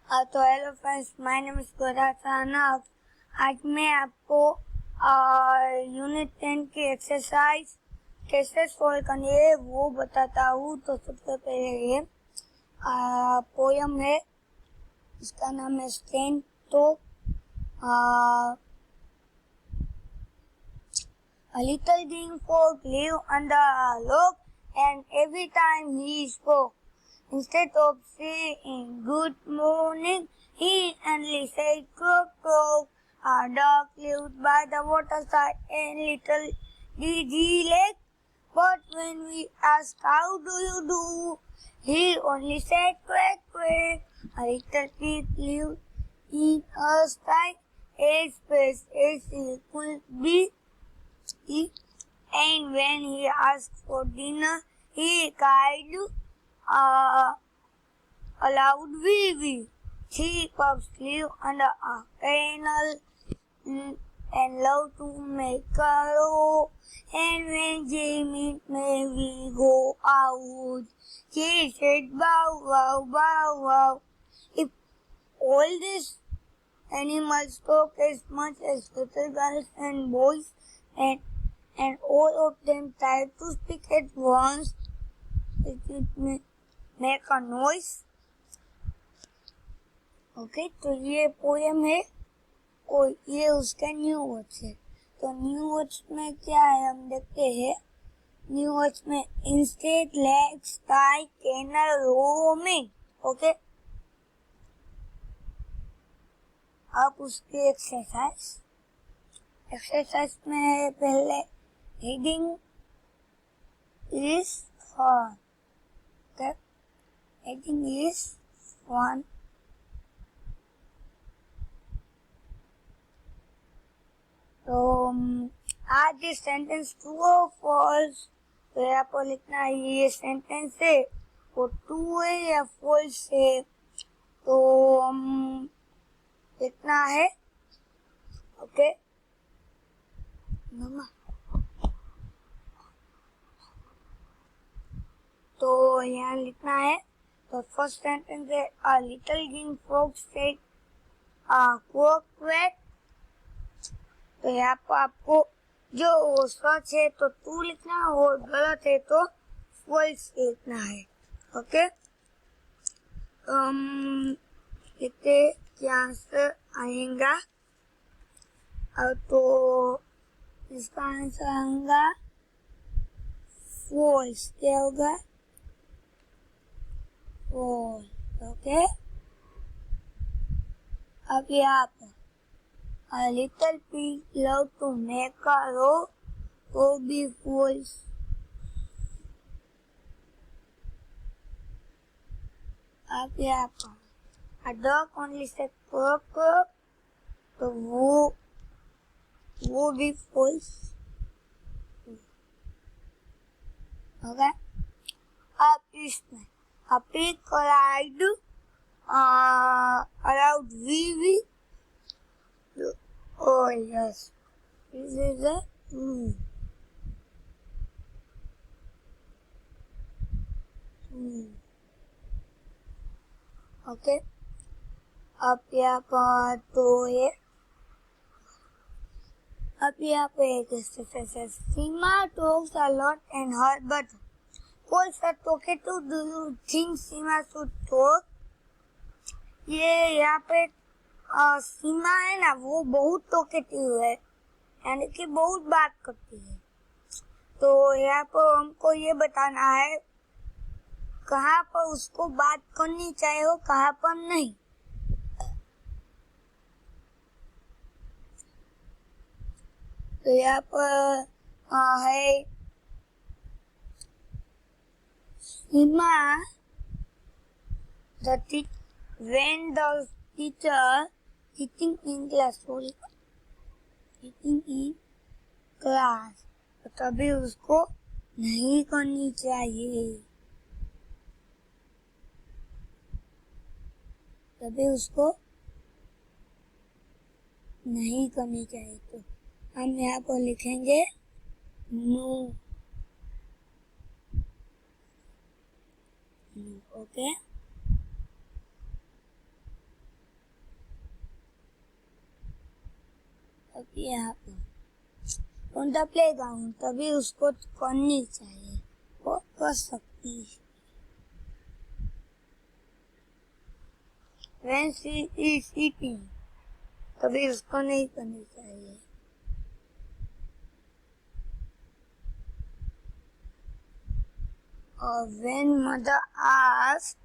तो hello friends, my name is गोरासानाफ। आज मैं आपको यूनिट 10 की एक्सरसाइज कैसे सोल्व करनी है वो बताता हूँ। तो सबसे पहले ये पोयम है, इसका नाम है स्ट्रेन। तो a little green frog lived under a log, and every time he spoke, instead of saying good morning, he only said croak croak. A dog lived by the waterside, and little did he lack. But when we asked how do you do, he only said quack quack. A little pig lived in a sty, as fast as he could be. And when he asked for dinner, he cried aloud, wee wee. Three pups live under a kennel and love to make a row. And when they meet, may we go out. They said bow wow bow wow. If all these animals talk as much as little girls and boys, and all of them try to speak at once, it would make a noise. Okay, तो ये poem है और ये उसका new words है। तो new words में क्या है हम देखते हैं। न्यू वर्ड्स में instead, leg, sky, canal, roaming. Okay, अब उसकी एक्सरसाइज में पहले heading is fun. Okay, heading is fun. तो आज ये सेंटेंस ट्रू और फॉल्स, तो यहाँ पर लिखना है ये सेंटेंस है वो ट्रू है या फॉल्स है। तो लिखना है ओके मम्मा। तो यहाँ लिखना है। तो फर्स्ट सेंटेंस है a little green frog said quack quack. तो यहाँ पर आपको जो सच है तो ट्रू लिखना है और गलत है तो फॉल्स लिखना है। ओके, लिखते क्या आंसर आएगा। तो इसका आंसर आएगा फॉल्स। क्या होगा? फॉल्स। ओके, अब यहाँ पर a little pig love to make a row, वो भी फॉल्स। अब यहाँ पर a dog only said croak croak, तो वो भी फॉल्स। ओके, अब इसमें a pig cried aloud, wee wee. Oh yes, this is a true. Okay, अब यहाँ पर तो ये अब यहाँ पे एक सीमा talks a lot and her but calls her talkative. Do you think Seema should talk? ये यहाँ पे सीमा है ना, वो बहुत टॉकेटिव है, यानी कि बहुत बात करती है। तो यहाँ पर हमको ये बताना है कहाँ पर उसको बात करनी चाहिए और कहाँ पर नहीं। तो यहाँ पर है सीमा when the teacher teaching in class, teaching in class, तो तभी उसको नहीं करनी चाहिए, तभी उसको नहीं करनी चाहिए। तो हम यहाँ पर लिखेंगे नो। ओके, यहाँ पे ऑन द प्लेग्राउंड, तभी उसको करनी चाहिए, वो कर सकती है। When she is eating, तभी उसको नहीं करनी चाहिए। और when mother asks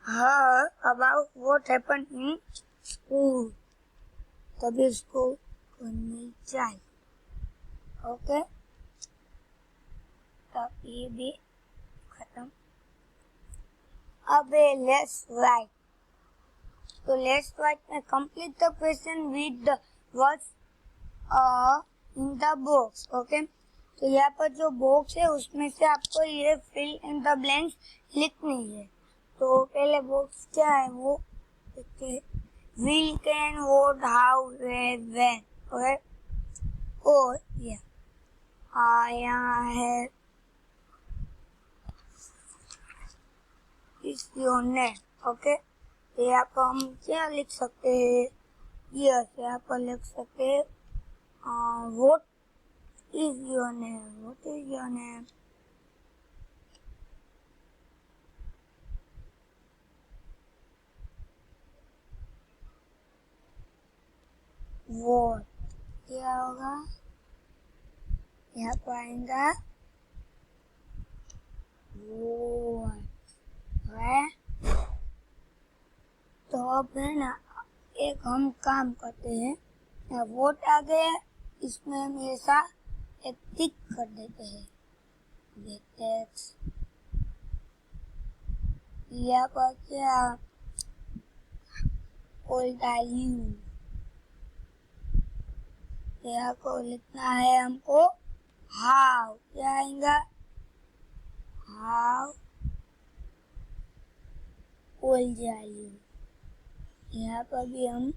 her about what happened in school, तभी उसको करनी चाहिए। ओके, तो ये भी खत्म। अब लेट्स राइट। तो लेट्स राइट में complete the question with the words in the box. Okay, तो यहाँ पर जो बॉक्स है उसमें से आपको ये फिल इन द ब्लैंक्स लिखनी है। तो पहले बॉक्स क्या है वो देखते, will, can, what, how, where, when। Okay, और यहाँ है is your name। ओके, तो यहाँ पर हम क्या लिख सकते हैं, यस, यहाँ पर लिख सकते हैं what is your name, what is your name। what क्या होगा, यहाँ पर आएगा what है। तो अब है ना, एक हम काम करते हैं, वोट आ गया, इसमें हम ऐसा एक टिक कर देते हैं। यहाँ पर क्या वैल्यू, यहाँ को लिखना है हमको हाउ, क्या आएगा हाउ ओल्ड वैल्यू। यहाँ पर भी हम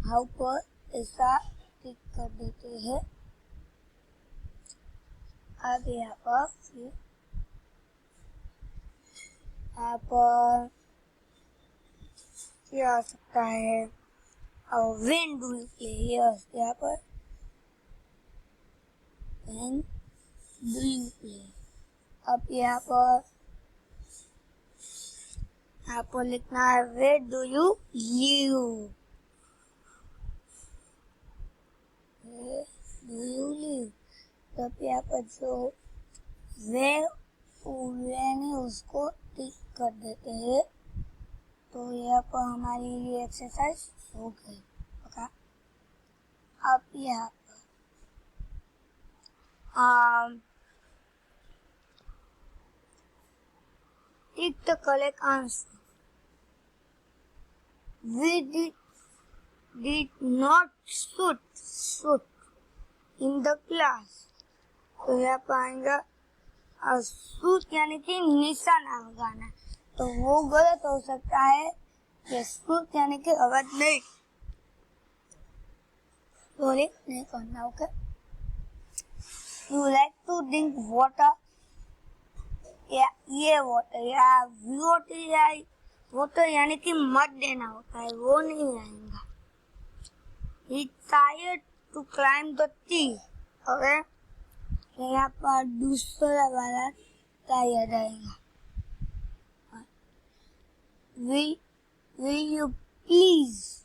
हाउ पर ऐसा टिक कर देते हैं। अब यहाँ पर फिर यहाँ पर क्या हो सकता है, और when do you play, yes, यहाँ पर व्हेन डू यू प्ले। अब यहाँ पर आपको लिखना है where do you live, do you live. तब यहाँ पर जो वेयर है उसको टिक कर देते हैं। तो यहाँ पर हमारी ये एक्सरसाइज हो गई। ओके, अब यहाँ पर tick the correct answer. We did not shoot in the class। तो यहाँ पर आएगा शूट यानी कि निशाना लगाना, तो वो गलत हो सकता है। ये शूट यानी कि आवाज नहीं, सॉरी नहीं करना। Okay, you like to drink water, या ये वाटर, या वाटर यानी कि मत देना होता है, वो नहीं आएगा। He tried to climb the tree। Okay, यहाँ पर दूसरा वाला टायर आएगा। Will you please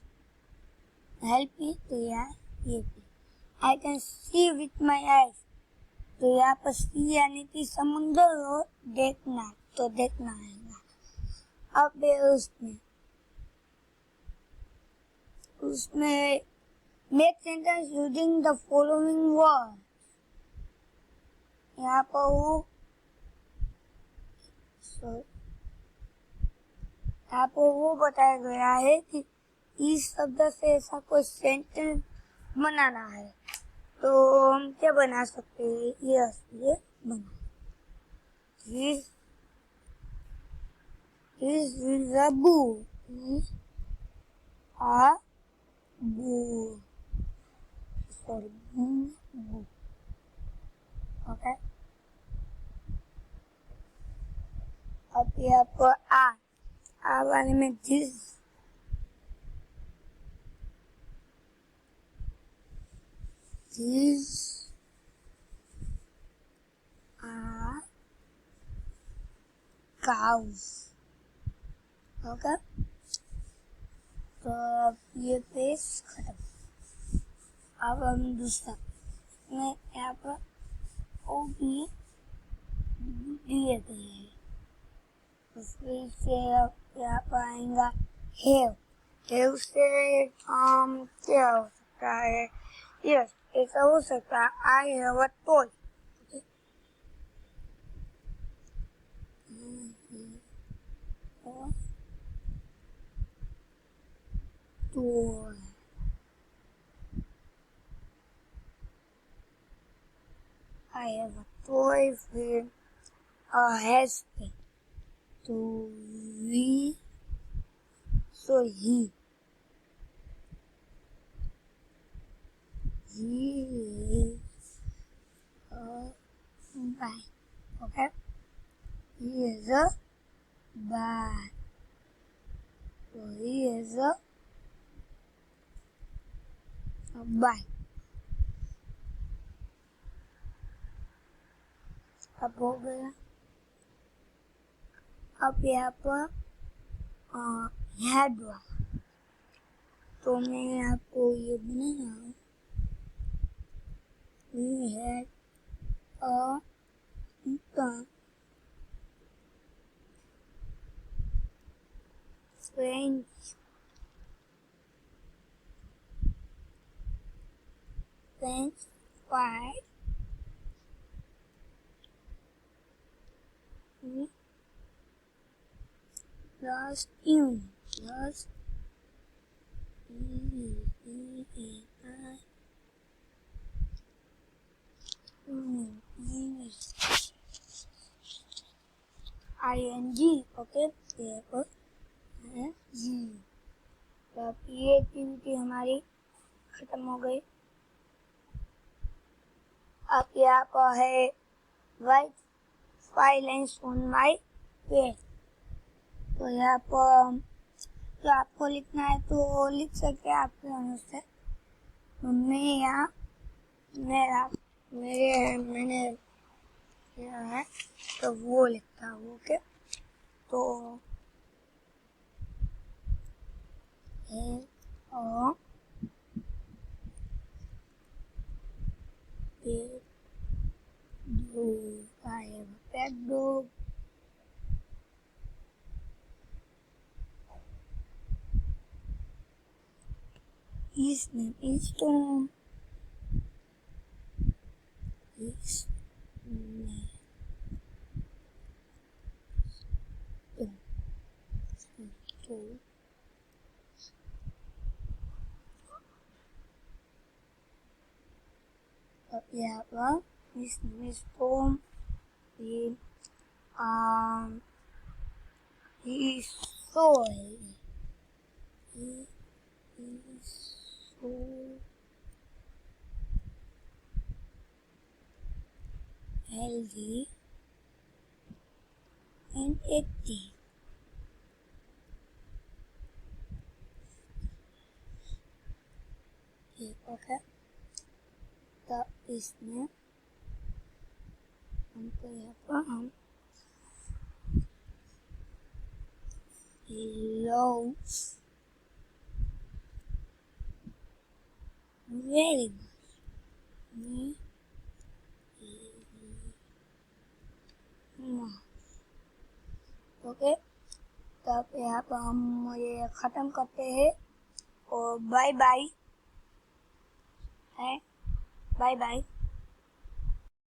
help me? तो यहाँ ये I can see with my eyes। तो यहाँ पर सी यानी कि समुद्र और देखना, तो देखना आएगा। अब उसमें make sentence using the following word. यहाँ पर वो बताया गया है कि इस शब्द से ऐसा कोई सेंटेंस बनाना है, तो हम क्या बना सकते हैं, ये बना This is a boo, a boo, sorry, boo, okay। अब यहाँ पर आ वाले में this These are cows. Okay, तो ये पेज खत्म। अब हम दूसरा में यहाँ पर ओ भी दिए गए हैं, उसमें से यहाँ पर आएगा हेव। हेव से क्या हो सकता है? यस, ऐसा हो सकता है I have a toy. toy I have a toy with a husband. To we, so he is a bike. Okay, he is a bike. So he is a bike. अब हो गया। अब यहाँ पर हेड वाला, तो मैं आपको ये बना रहा हूँ। We had a French fry last evening. ING, okay, जी। तो अब ये एक्टिविटी हमारी खत्म हो गई। अब यहाँ पर है right 5 lines on my page. तो यहाँ पर जो आपको लिखना है तो लिख सकते हैं आपके अनुसार। तो मैं यहाँ मैंने किया है तो वो लिखता हूँ। ओके, तो I have a pet dog. His name is Tom. His name is Tom. Yeah, well, his name is Tom. He is so healthy. He is so healthy and active. Okay, तो इसमें हमको यहाँ पर हम loves very much. Okay, तो अब यहाँ पर हम ये ख़त्म करते हैं और बाय बाय है, बाय बाय।